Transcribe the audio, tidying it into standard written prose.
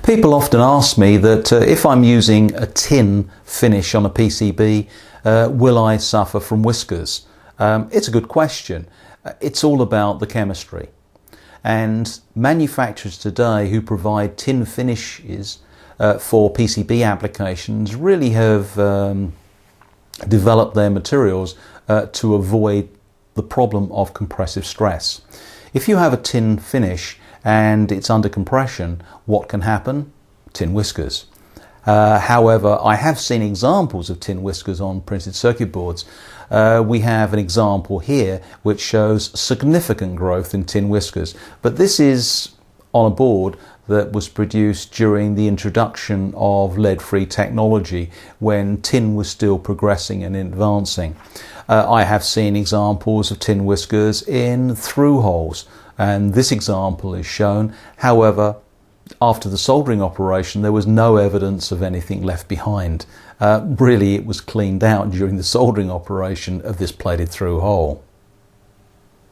People often ask me that if I'm using a tin finish on a PCB, will I suffer from whiskers? It's a good question. It's all about the chemistry. And manufacturers today who provide tin finishes for PCB applications really have developed their materials to avoid the problem of compressive stress. If you have a tin finish and it's under compression, what can happen? Tin whiskers. However, I have seen examples of tin whiskers on printed circuit boards. We have an example here which shows significant growth in tin whiskers, but this is on a board that was produced during the introduction of lead-free technology when tin was still progressing and advancing. I have seen examples of tin whiskers in through holes, and this example is shown. However, after the soldering operation, there was no evidence of anything left behind. Really, it was cleaned out during the soldering operation of this plated through hole.